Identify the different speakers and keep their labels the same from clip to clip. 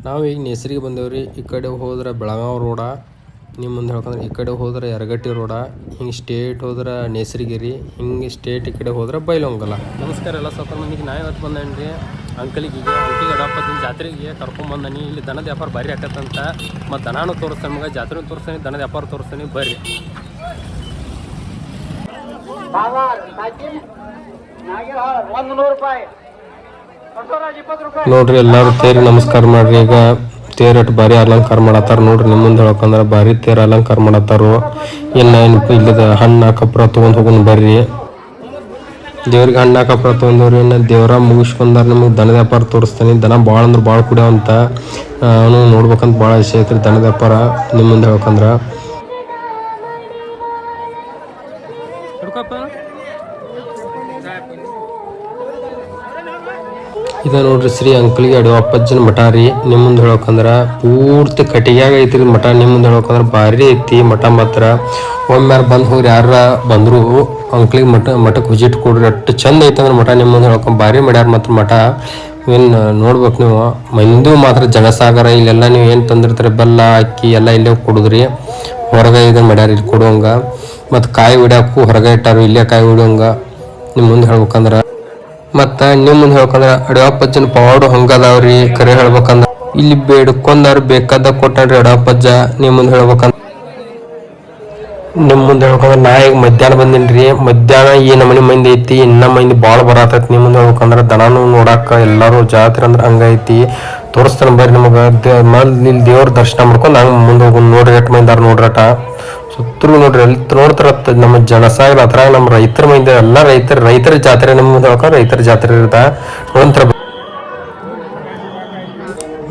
Speaker 1: ನಾವು ಈಗ ನೇಸರಿಗೆ ಬಂದೇವ್ರಿ. ಈ ಕಡೆ ಹೋದ್ರೆ ಬೆಳಗಾವಿ ರೋಡ, ನಿಮ್ಮ ಮುಂದೆ ಹೇಳ್ಕೊಂಡ್ರೆ ಈ ಕಡೆ ಹೋದ್ರೆ ಯರಗಟ್ಟಿ ರೋಡ, ಹಿಂಗೆ ಸ್ಟೇಟ್ ಹೋದ್ರೆ ನೇಸರಿಗಿರಿ, ಹಿಂಗೆ ಸ್ಟೇಟ್ ಈ ಕಡೆ ಹೋದ್ರೆ ಬೈಲೊಂಗಲ. ನಮಸ್ಕಾರ ಎಲ್ಲ ಸಾಕರ್ ಮಂದಿಗೆ. ನಾ ಇವತ್ತು ಬಂದೇನ್ರಿ ಅಂಕಲಿಗೆ ಅಡಪ್ಪತ್ತಿನ ಜಾತ್ರೆಗೆ ಕರ್ಕೊಂಬಂದನಿ. ಇಲ್ಲಿ ದನದ ವ್ಯಾಪಾರ ಭಾರಿ ಆಕತ್ತಂತ, ಮತ್ತು ದನಾನು ತೋರಿಸ್ತಾನೆ, ಮಗ ಜಾತ್ರೆ ತೋರಿಸ್ತಾನೆ, ದನದ ವ್ಯಾಪಾರ ತೋರಿಸ್ತಾನೆ. ಬರ್ರಿ ನೋಡ್ರಿ ಎಲ್ಲಾರು ತೇರಿ ನಮಸ್ಕಾರ ಮಾಡ್ರಿ. ಈಗ ತೇರಟ್ ಭಾರಿ ಅಲಂಕಾರ ಮಾಡತ್ತಾರ ನೋಡ್ರಿ. ನಿಮ್ಮ ಮುಂದೆ ಹೇಳ್ಕಂದ್ರೆ ಭಾರಿ ತೇರ ಅಲಂಕಾರ ಮಾಡತ್ತಾರು. ಇನ್ನು ಇಲ್ಲದ ಹಣ್ಣ ಕಪ್ರ ತೊಗೊಂಡು ಹೋಗೋಣ ಬರ್ರಿ. ದೇವ್ರಿಗೆ ಹಣ್ಣ ಕಪ್ರ ತೊಗೊಂಡವ್ರಿ. ಇನ್ನು ದೇವ್ರ ಮುಗಿಸ್ಕೊಂಡಾರ ನಿಮಗೆ ದನದ ವ್ಯಾಪಾರ ತೋರಿಸ್ತಾನೆ. ದನ ಭಾಳ ಅಂದ್ರೆ ಭಾಳ ಕುಡಿಯೋವಂತ ಅವನು ನೋಡ್ಬೇಕಂತ ಭಾಳ ಇಷ್ಟ ಐತ್ರಿ ದನದ ವ್ಯಾಪಾರ. ನಿಮ್ಮ ಮುಂದೆ ಹೇಳ್ಕಂದ್ರೆ ಇದು ನೋಡ್ರಿ ಶ್ರೀ ಅಂಕಲಿಗೆ ಅಡವಪ್ಪಜ್ಜನ ಮಠ ರೀ. ನಿಮ್ಮ ಮುಂದೆ ಹೇಳ್ಕಂದ್ರೆ ಪೂರ್ತಿ ಕಟ್ಟಿಗ್ಯಾಗ ಐತ್ರಿ ಮಠ. ನಿಮ್ಮ ಮುಂದೆ ಹೇಳ್ಕಂದ್ರೆ ಭಾರಿ ಐತಿ ಮಠ. ಮಾತ್ರ ಒಮ್ಮೆ ಬಂದು ಹೋಗ್ರಿ, ಯಾರ ಬಂದರು ಅಂಕಲಿಗೆ ಮಠಕ್ಕೆ ವಿಸಿಟ್ ಕೊಡ್ರಿ. ಅಷ್ಟು ಚಂದ ಐತಂದ್ರೆ ಮಠ. ನಿಮ್ಮ ಮುಂದೆ ಹೇಳ್ಕೊಂಡು ಭಾರಿ ಮಾಡ್ಯಾರ ಮಾತ್ರ ಮಠ. ಏನು ನೋಡ್ಬೇಕು ನೀವು. ಮಂದಿ ಮಾತ್ರ ಜನಸಾಗರ. ಇಲ್ಲೆಲ್ಲ ನೀವು ಏನು ತಂದಿರ್ತಾರೆ ಬೆಲ್ಲ ಅಕ್ಕಿ ಎಲ್ಲ ಇಲ್ಲೇ ಕೊಡುದ್ರಿ. ಹೊರಗೆ ಇದನ್ನು ಮಾಡ್ಯಾರ ಇಲ್ಲಿ ಕೊಡುವಂಗ. ಮತ್ತು ಕಾಯಿ ಹೊಡ್ಯಾಕು ಹೊರಗೆ ಇಟ್ಟಾರು, ಇಲ್ಲೇ ಕಾಯಿ ಹೊಡುವಂಗ. ನಿಮ್ಮ ಮುಂದೆ ಹೇಳ್ಬೇಕಂದ್ರೆ ಮತ್ತು ನಿಮ್ಮ ಮುಂದೆ ಹೇಳ್ಕಂದ್ರೆ ಅಡವಪ್ಪಜ್ಜನ ಪವಾಡು ಹಂಗದಾವ್ರಿ. ಕರೆ ಹೇಳ್ಬೇಕಂದ್ರೆ ಇಲ್ಲಿ ಬೇಡ್ಕೊಂಡಾರು ಬೇಕಾದ ಕೊಟ್ಟಾಡ್ರಿ ಅಡವಪ್ಪಜ್ಜ. ನಿಮ್ಮ ಮುಂದೆ ಹೇಳ್ಬೇಕಂದ್ರೆ ನಾ ಈಗ ಮಧ್ಯಾಹ್ನ ಬಂದಿನ್ರಿ. ಮಧ್ಯಾಹ್ನ ಈ ನಮನಿ ಮಂದಿ ಐತಿ, ಇನ್ನ ಮಂದಿ ಭಾಳ ಬರತೈತಿ. ನಿಮ್ಮ ಮುಂದೆ ಹೇಳ್ಬೇಕಂದ್ರೆ ದನಾನು ನೋಡಾಕ ಎಲ್ಲರೂ ಜಾತ್ರೆ ಅಂದ್ರೆ ಹಂಗೈತಿ. ತೋರಿಸ್ತಾನೆ ಬರ್ರಿ ನಿಮಗೆ. ಇಲ್ಲಿ ದೇವ್ರ ದರ್ಶನ ಮಾಡ್ಕೊಂಡು ಹಂಗೆ ಮುಂದೆ ಹೋಗಿ ನೋಡ್ರಿ. ಎಷ್ಟು ಮಂದಿದಾರ ನೋಡ್ರಟ ಸುತ್ತರೂ ನೋಡ್ರಿ. ಎಲ್ಲಿ ನೋಡ್ತಾರ ನಮ್ಮ ಜನಸಾಗರ ಅದ್ರಾಗ ನಮ್ಮ ರೈತರ ಮಂದಿ ಎಲ್ಲ ರೈತರ ಜಾತ್ರೆ. ನಿಮ್ಮ ಮುಂದೆ ಹೇಳ್ಕೊಂಡು ರೈತರ ಜಾತ್ರೆ ಇರ್ತ ನೋಡ್ತಾರ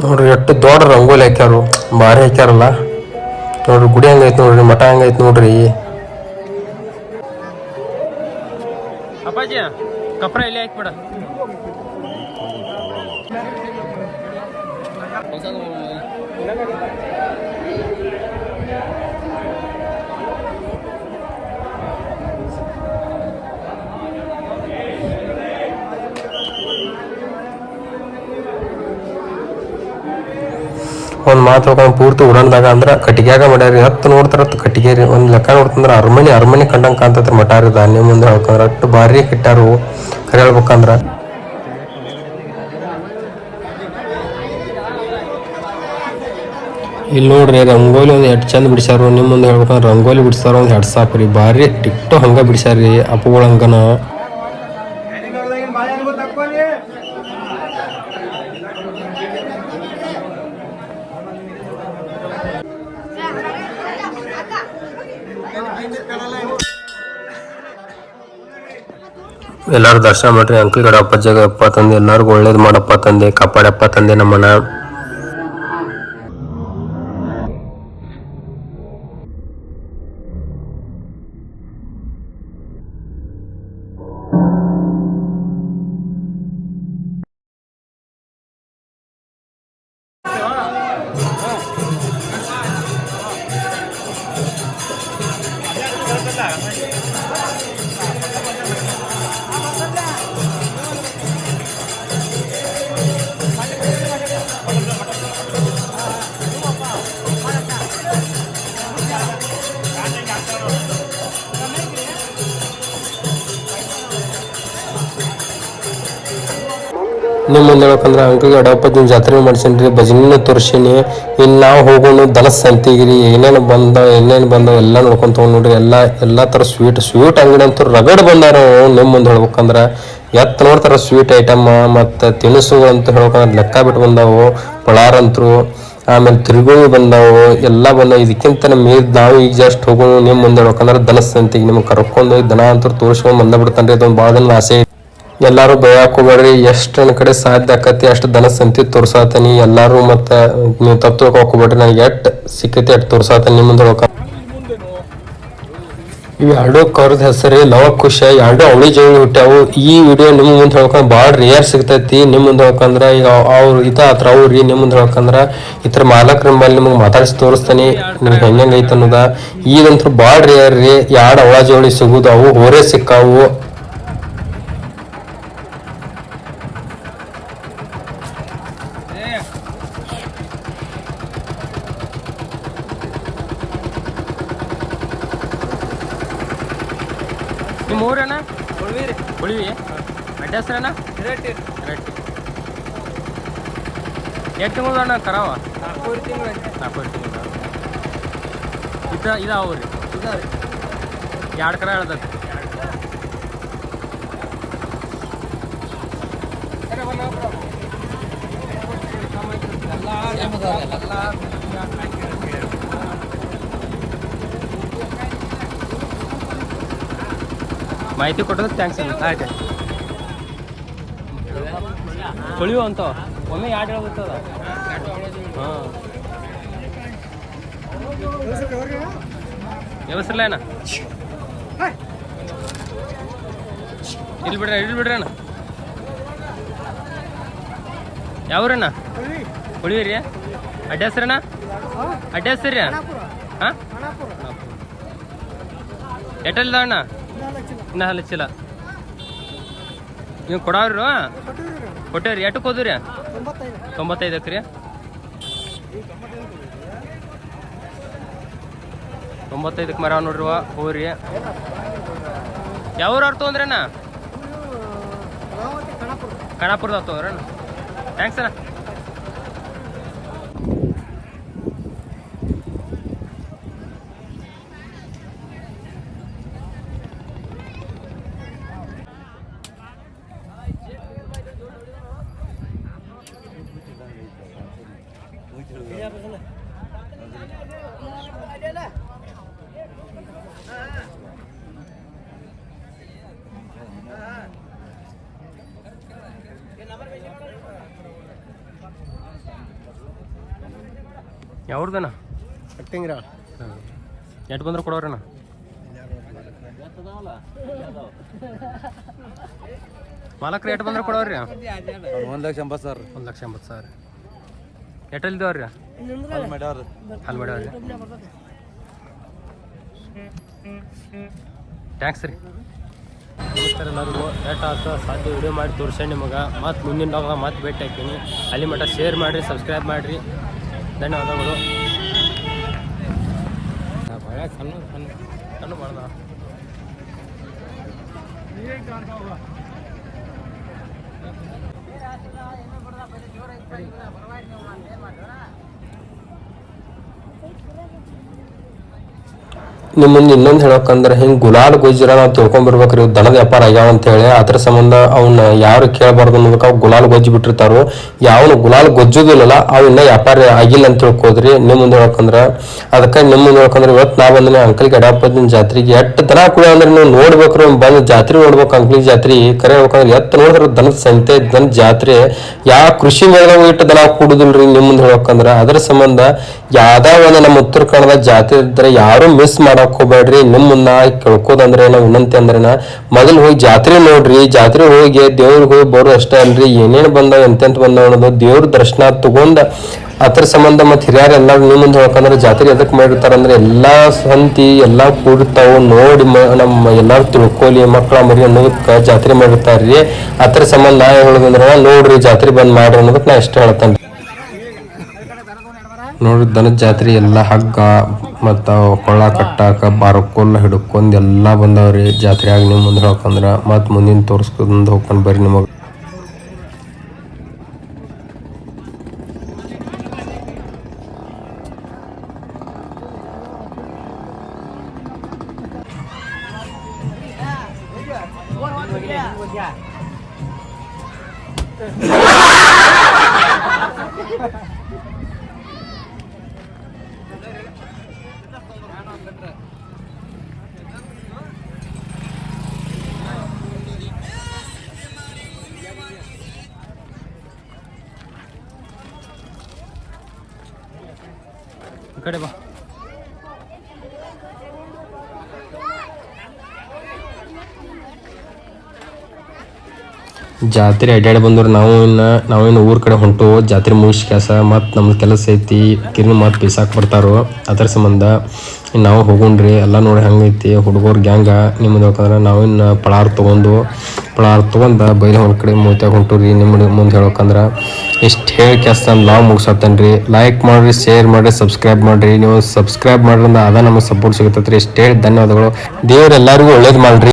Speaker 1: ನೋಡ್ರಿ. ಎಷ್ಟು ದೊಡ್ಡ ರಂಗೋಲಿ ಹಾಕ್ಯಾರು, ಭಾರಿ ಹಾಕ್ಯಾರಲ್ಲ ನೋಡ್ರಿ. ಗುಡಿ ಹಂಗೈತಿ ನೋಡ್ರಿ, ಮಠ ಹಂಗೈತಿ ನೋಡ್ರಿ. ಅಪ್ಪಾಜಿ ಕಪ್ರ ಇಲ್ಲಿ ಹಾಕ್ಬಿಡ. ಒಂದು ಮಾತು ಹೋಗೋಣ ಪೂರ್ತಿ ಉಡಾನ್ದಾಗ ಅಂದ್ರೆ ಕಟ್ಟಿಗ್ಯಾಗ ಮಾಡ್ಯಾರಿ. ಹತ್ತು ನೋಡ್ತಾರ ಕಟ್ಟಿಗೆ ರೀ. ಒಂದು ಲೆಕ್ಕ ನೋಡ್ತಂದ್ರೆ ಅರಮನೆ ಕಂಡಂಗೆ ಕಾಣ್ತೈತ್ರಿ ಮಠ ರೀ. ಧಾನ್ಯ ಮುಂದೆ ಹೇಳ್ಕಂದ್ರೆ ಅಷ್ಟು ಭಾರಿ ಕಟ್ಟಾರು. ಕರೆ ಹೇಳ್ಬೇಕಂದ್ರೆ ಇಲ್ಲಿ ನೋಡ್ರಿ ರಂಗೋಲಿ ಒಂದು ಎಷ್ಟು ಚಂದ ಬಿಡಿಸ್ಯಾರು. ನಿಮ್ಮ ಮುಂದೆ ಹೇಳ್ಬೇಕಂದ್ರೆ ರಂಗೋಲಿ ಬಿಡಿಸ್ತಾರ ಒಂದು ಎರಡು ಸಾಕು ರೀ. ಭಾರಿ ಟಿಕ್ಟು ಹಂಗೆ ಬಿಡಿಸ್ಯಾರಿ ಅಪ್ಪುಗಳ ಹಂಗನ. ಎಲ್ಲಾರು ದರ್ಶನ ಮಾಡ್ರಿ. ಅಂಕಲ್ ಗಡಪ್ಪ ತಂದೆ ಎಲ್ಲಾರ್ಗು ಒಳ್ಳೇದು ಮಾಡಪ್ಪ ತಂದೆ, ಕಾಪಾಡಪ್ಪ ತಂದೆ ನಮ್ಮನ್ನ. ನಿಮ್ಮ ಮುಂದೆ ಹೇಳ್ಬೇಕಂದ್ರೆ ಅಂಕಲ್ಗೆ ಅಡವಪ್ಪಜ್ಜನ ಜಾತ್ರೆ ಮಾಡ್ಸೀನಿ, ಭಜನೆ ತೋರಿಸೀನಿ. ಇಲ್ಲಿ ನಾವು ಹೋಗೋಣ ದನದ ಸಂತಿಗಿರಿ. ಏನೇನು ಬಂದವ ಎಲ್ಲ ನೋಡ್ಕೊಂಡು ತೊಗೊಂಡು ನೋಡ್ರಿ. ಎಲ್ಲ ಥರ ಸ್ವೀಟ್ ಅಂಗಡಿ ಅಂತೂ ರಗಡ್ ಬಂದಾರ. ನಿಮ್ಮ ಮುಂದೆ ಹೇಳ್ಬೇಕಂದ್ರೆ ಎತ್ತು ನೋಡ್ತಾರ ಸ್ವೀಟ್ ಐಟಮ್ ಮತ್ತು ತಿನಿಸುಗಳು ಅಂತ ಹೇಳ್ಬೇಕಂದ್ರೆ ಲೆಕ್ಕ ಬಿಟ್ಟು ಬಂದಾವು. ಪಳಾರಂತರು ಆಮೇಲೆ ತಿರುಗುಳಿ ಬಂದಾವು, ಎಲ್ಲ ಬಂದಾವು. ಇದಕ್ಕಿಂತ ನಾವು ಈಗ ಜಸ್ಟ್ ಹೋಗೋಣ ನಿಮ್ಮ ಮುಂದೆ ಹೇಳ್ಬೇಕಂದ್ರೆ ದನದ ಸಂತಿಗೆ ನಿಮ್ಗೆ ಕರ್ಕೊಂಡು ದನ ಅಂತೂ ತೋರಿಸ್ಕೊಂಡು ಬಂದ ರೀ. ಅದೊಂದು ಭಾಳ ದಿನ ಆಸೆ. ಎಲ್ಲಾರು ಭಯಕೋಬೇಡ್ರಿ. ಎಷ್ಟು ನನ್ನ ಕಡೆ ಸಾಧ್ಯ ಆಕತಿ ಅಷ್ಟು ದನ ಸಂತಿ ತೋರ್ಸಾತನಿ ಎಲ್ಲಾರು. ಮತ್ತು ನೀವು ತಪ್ಪು ಹಾಕೋಬೇಡ್ರಿ. ನನಗೆ ಎಷ್ಟು ಸಿಕ್ಕತಿ ಅಷ್ಟು ತೋರ್ಸಾತನಿ. ನಿಮ್ಮ ಮುಂದೆ ಹೇಳ್ಕ ಇವು ಎರಡು ಕವ್ರದ ಹೆಸರು ಲವ ಖುಷ. ಎರಡು ಅವಳಿ ಜವಳಿ ಹುಟ್ಟ್ಯಾವು. ಈ ವಿಡಿಯೋ ನಿಮ್ಮ ಮುಂದೆ ಹೇಳ್ಕೊಂಡು ಭಾಳ ರೇರ್ ಸಿಗ್ತೈತಿ. ನಿಮ್ಮ ಮುಂದೆ ಹೇಳ್ಕಂದ್ರೆ ಈಗ ಅವ್ರು ಹತ್ರ ಅವ್ರಿ ನಿಮ್ಮ ಮುಂದೆ ಹೇಳ್ಕಂದ್ರೆ ಈ ಥರ ಮಾಲಕ್ರ ಮೇಲೆ ನಿಮಗೆ ಮಾತಾಡಿಸಿ ತೋರಿಸ್ತಾನೆ ನಿಮ್ಗೆ ಹೆಂಗೆ ಐತೆ ಅನ್ನೋದ. ಈಗಂತೂ ಭಾಳ ರೇರ್ ರೀ. ಎರಡು ಅವಳ ಜವಳಿ ಸಿಗುದು. ಅವು ಹೋರೇ ಸಿಕ್ಕಾವು. ನಿಮ್ಮ ಊರಣ್ಣ ಉಳಿವಿ ಅಡ್ಡ ಹೆಸ್ರಣ್ಣ ರೆಟ್ಟಿ ಎಷ್ಟು ತಿಂಗಳು ಅಣ್ಣ ಕರಾವ 4 ತಿಂಗಳು ಇದಾವ್ರಿ 2 ಕರ ಹೇಳ್ದೈತಿ ಮಾಹಿತಿ ಕೊಟ್ಟೋದು ಥ್ಯಾಂಕ್ಸ್ ಆಯ್ತು ಕೊಳಿವು ಅಂತ ಒಮ್ಮೆ 2 ಹೇಳೋದಿರ್ತದ ಹಾಂ ವ್ಯವಸ್ಥೆ ಅಣ್ಣ ಇಲ್ಲಿ ಬಿಡ್ರಿ ಅಣ್ಣ ಯಾವ್ರಣ್ಣ ಕೊಳಿವಿರಿ ಅಡ್ಡ ಹೆಸ್ರಣ್ಣ ಅಡ್ಡ ಹೆಸ್ರಿ ಹಾಂ ಎಟ್ಟಲ್ದ ಅಣ್ಣ ಇನ್ನೂ ಹಲಚಿಲ್ಲ ನೀವು ಕೊಡವ್ರಿ ಕೊಟ್ಟೇವ್ರಿ ಎಷ್ಟಕ್ಕೆ ಹೋದ್ರಿ 95ಕ್ಕೆ ರೀ 95ಕ್ಕೆ ಮರ ನೋಡ್ರಿ ಹೋಗ್ರಿ ಯಾವ್ರವ್ರು ತೊಗೊಂದ್ರಣ್ಣ ಖಾನಾಪುರದ ತೊಗೊಂಡ್ರಣ್ಣ ಥ್ಯಾಂಕ್ಸ್ ಅಣ್ಣ ಯಾವ್ದಣ್ಣ ಕಟ್ಟಿಂಗ್ರ ಎಷ್ಟು ಬಂದ್ರೆ ಕೊಡೋರಣ್ಣ ಮಾಲಕ್ರಿ ಎಷ್ಟು ಬಂದ್ರೆ ಕೊಡೋರಿ
Speaker 2: 1,80,000
Speaker 1: 1,80,000 ಎಟ್ಟಲ್ಲಿದ್ದವ್ರಿ ಅಲ್ಲಿ ಮಾಡ್ಯಾವ್ರಿ ಥ್ಯಾಂಕ್ಸ್ ರೀ ನಮಸ್ಕಾರ ಎಲ್ಲರಿಗೂ ಸಾಧ್ಯ ವಿಡಿಯೋ ಮಾಡಿ ತೋರಿಸೋಣ ನಿಮಗೆ ಮತ್ತು ಮುಂದಿನ ಡಾಗ ಮತ್ತೆ ಭೇಟಿ ಹಾಕ್ತೀನಿ ಅಲ್ಲಿ ಮಟ್ಟ ಶೇರ್ ಮಾಡಿರಿ ಸಬ್ಸ್ಕ್ರೈಬ್ ಮಾಡಿರಿ ಧನ್ಯವಾದಗಳು ಸಣ್ಣ ಮಾಡ್ದ ನಿಮ್ಮ ಮುಂದೆ ಇನ್ನೊಂದು ಹೇಳೋಕಂದ್ರೆ ಹಿಂಗೆ ಗುಲಾಲ್ ಗೊಜ್ಜರ ನಾವು ತಿಳ್ಕೊಂಡ್ಬರ್ಬೇಕ್ರಿ ದನದ ವ್ಯಾಪಾರ ಆಗ್ಯಾವ ಅಂತ ಹೇಳಿ ಅದ್ರ ಸಂಬಂಧ ಅವ್ನ ಯಾರು ಕೇಳಬಾರ್ದು ಅನ್ನೋದಕ್ಕೆ ಅವು ಗುಲಾಲ್ ಗೊಜ್ಜು ಬಿಟ್ಟಿರ್ತಾರೋ ಯಾವನು ಗುಲಾಲ್ ಗೊಜ್ಜುದಿಲ್ಲಲ್ಲ ಅವು ಇನ್ನೂ ವ್ಯಾಪಾರ ಆಗಿಲ್ಲ ಅಂತ ತಿಳ್ಕೋದ್ರಿ ನಿಮ್ಮ ಮುಂದೆ ಹೇಳೋಕಂದ್ರೆ ಅದಕ್ಕೆ ನಿಮ್ಮ ಮುಂದೆ ಹೇಳೋಕಂದ್ರೆ ಇವತ್ತು ನಾವು ಬಂದ್ರೆ ಅಂಕಲ್ಗೆ ಅಡ್ಯಾಪದಿನ ಜಾತ್ರೆಗೆ ಎಷ್ಟು ದನ ಕೂಡ ಅಂದ್ರೆ ನೀವು ನೋಡ್ಬೇಕ್ರಿ ಬಂದು ಜಾತ್ರೆ ನೋಡ್ಬೇಕು ಅಂಕಲಿಗೆ ಜಾತ್ರೆ ಕರೆ ಹೇಳ್ಬೇಕಂದ್ರೆ ಎತ್ತು ನೋಡಿದ್ರೆ ದನದ ಸಂತೆ ದನದ ಜಾತ್ರೆ ಯಾವ ಕೃಷಿ ಮೇಲೆ ಇಟ್ಟು ದನ ಕೂಡುದಿಲ್ರಿ ನಿಮ್ಮ ಮುಂದೆ ಹೇಳ್ಬೇಕಂದ್ರೆ ಅದ್ರ ಸಂಬಂಧ ಯಾವ್ದಾವ ಒಂದು ನಮ್ಮ ಉತ್ತರ ಕನ್ನಡದ ಜಾತ್ರೆ ಇದ್ರೆ ಯಾರು ಮಿಸ್ ಮಾಡಕ್ ಹೋಗ್ಬೇಡ್ರಿ ನಿಮ್ಮನ್ನ ಕೇಳ್ಕೋದಂದ್ರೆ ನಾವು ವಿನಂತಿ ಅಂದ್ರೆನ ಮೊದಲು ಹೋಗಿ ಜಾತ್ರೆ ನೋಡ್ರಿ ಜಾತ್ರೆ ಹೋಗಿ ದೇವ್ರಿಗೆ ಹೋಗಿ ಬರೋ ಅಷ್ಟೇ ಅಲ್ರಿ ಏನೇನು ಬಂದಾವ ಎಂತೆಂತ ಬಂದಾವ ಅನ್ನೋದು ದೇವ್ರ ದರ್ಶನ ತಗೊಂಡ ಅದ್ರ ಸಂಬಂಧ ಮತ್ತೆ ಹಿರಿಯರು ಎಲ್ಲಾರು ನಿಮ್ಮ ಮುಂದೆ ಹೇಳ್ಕಂದ್ರೆ ಜಾತ್ರೆ ಎದಕ್ ಮಾಡಿರ್ತಾರಂದ್ರೆ ಎಲ್ಲಾ ಸಂತಿ ಎಲ್ಲಾ ಕೂಡಿರ್ತಾವ ನೋಡಿ ನಮ್ಮ ಎಲ್ಲಾರು ತಿಳ್ಕೊಲಿ ಮಕ್ಕಳ ಮರಿ ಅನ್ನೋದಕ್ಕೆ ಜಾತ್ರೆ ಮಾಡಿರ್ತಾರ್ರಿ ಅದ್ರ ಸಂಬಂಧ ನಾ ಹೇಳೋದಂದ್ರೆ ನೋಡ್ರಿ ಜಾತ್ರೆ ಬಂದ್ ಮಾಡ್ರಿ ಅನ್ನೋದಕ್ಕೆ ನಾ ಇಷ್ಟ ಹೇಳ್ತೇನೆ ನೋಡ್ರಿ ದನದ ಜಾತ್ರೆ ಎಲ್ಲ ಹಗ್ಗ ಮತ್ತು ಕೊಳ್ಳ ಕಟ್ಟಾಕ ಬಾರಕೊಲ್ಲ ಹಿಡ್ಕೊಂಡು ಎಲ್ಲ ಬಂದವ್ರಿ ಜಾತ್ರೆ ಆಗಿ ನಿಮ್ಮ ಮುಂದೆ ಹೇಳ್ಕಂದ್ರೆ ಮತ್ತು ಮುಂದಿನ ತೋರಿಸ್ಕೊಂಡು ಹೋಗ್ಕೊಂಡು ಬರ್ರಿ ನಿಮಗೆ ಕಡೆ ಬಾ ಜಾತ್ರೆ ಅಡ್ಡಾಡಿ ಬಂದವ್ರು ನಾವೇನು ಊರ್ ಕಡೆ ಹೊಂಟು ಜಾತ್ರೆ ಮುಗಿಸಿ ಕೆಲಸ ಮತ್ತು ನಮ್ದು ಕೆಲಸ ಐತಿ ಕಿರಿನ ಮತ್ತು ಬೀಸಾಕ್ ಬರ್ತಾರೋ ಅದರ ಸಂಬಂಧ ನಾವು ಹೋಗೋಣ್ರಿ ಎಲ್ಲ ನೋಡಿ ಹಂಗೈತಿ ಹುಡುಗರು ಗ್ಯಾಂಗ ನಿಮ್ಮದು ಹೇಳ್ಕಂದ್ರೆ ನಾವಿನ್ನು ಪಳಾರ್ ತೊಗೊಂಡು ಬೈಲ ಹೊರ ಕಡೆ ಮೂತ್ಯಾಗ ಹೊಂಟುರಿ ನಿಮ್ಮ ಮುಂದೆ ಹೇಳ್ಕಂದ್ರೆ ಇಷ್ಟು ಹೇಳಿ ಕೆಲಸ ನಾನು ಲಾಗ್ ಮುಗಿಸತ್ತೇನ್ರಿ ಲೈಕ್ ಮಾಡಿರಿ ಶೇರ್ ಮಾಡಿರಿ ಸಬ್ಸ್ಕ್ರೈಬ್ ಮಾಡಿರಿ ನೀವು ಸಬ್ಸ್ಕ್ರೈಬ್ ಮಾಡ್ರಿಂದ ಅದ ನಮಗೆ ಸಪೋರ್ಟ್ ಸಿಗುತ್ತೈತ್ರಿ ಇಷ್ಟು ಹೇಳಿ ಧನ್ಯವಾದಗಳು ದೇವ್ರು ಎಲ್ಲರಿಗೂ ಒಳ್ಳೇದು ಮಾಡ್ರಿ.